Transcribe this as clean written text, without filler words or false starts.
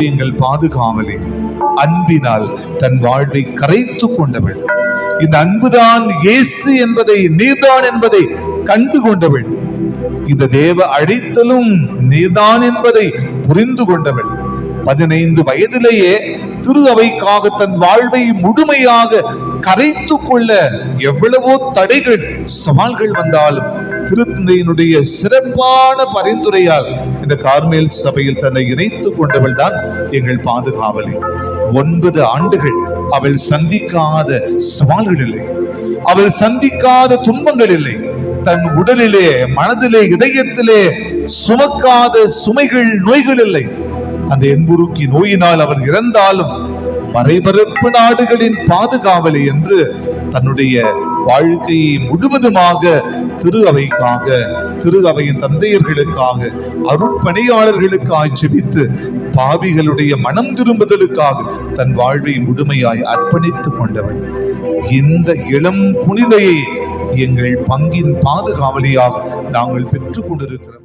எங்கள் பாதுகாவலே, அன்பினால் தன் வாழ்வை கரைத்து கொண்டவள். இந்த அன்புதான் இயேசு என்பதை, நீர்தான் என்பதை கண்டு கொண்டவள். இந்த தேவ அழைத்தலும் நீர்தான் என்பதை புரிந்து கொண்டவள். 15 வயதிலேயே திரு அவைக்காக தன் வாழ்வை முழுமையாக கரைத்து கொள்ள எவ்வளவோ தடைகள், சவால்கள் வந்தாலும் திருத்தந்தையினுடைய சிறப்பான பரிந்துரையால் இந்த கார்மேல் சபையில் தன்னை இணைத்துக் கொண்டவள் தான் எங்கள் பாதுகாவலி. 9 ஆண்டுகள் அவள் சந்திக்காத சவால்கள் இல்லை, அவள் சந்திக்காத துன்பங்கள் இல்லை. தன் உடலிலே, மனதிலே, இதயத்திலே சுமக்காத சுமைகள், நோய்கள் இல்லை. அந்த என்புருக்கி நோயினால் அவர் இறந்தாலும் மறைபரப்பு நாடுகளின் பாதுகாவலி என்று தன்னுடைய வாழ்க்கையை முழுவதுமாக திரு அவைக்காக, திரு அவையின் தந்தையர்களுக்காக, அருட்பணியாளர்களுக்காக ஜெபித்து பாவிகளுடைய மனம் திரும்புதலுக்காக தன் வாழ்வை முழுமையாய் அர்ப்பணித்துக் கொண்டவள். இந்த இளம் புனிதையை எங்கள் பங்கின் பாதுகாவலியாக நாங்கள் பெற்றுக் கொண்டிருக்கிறோம்.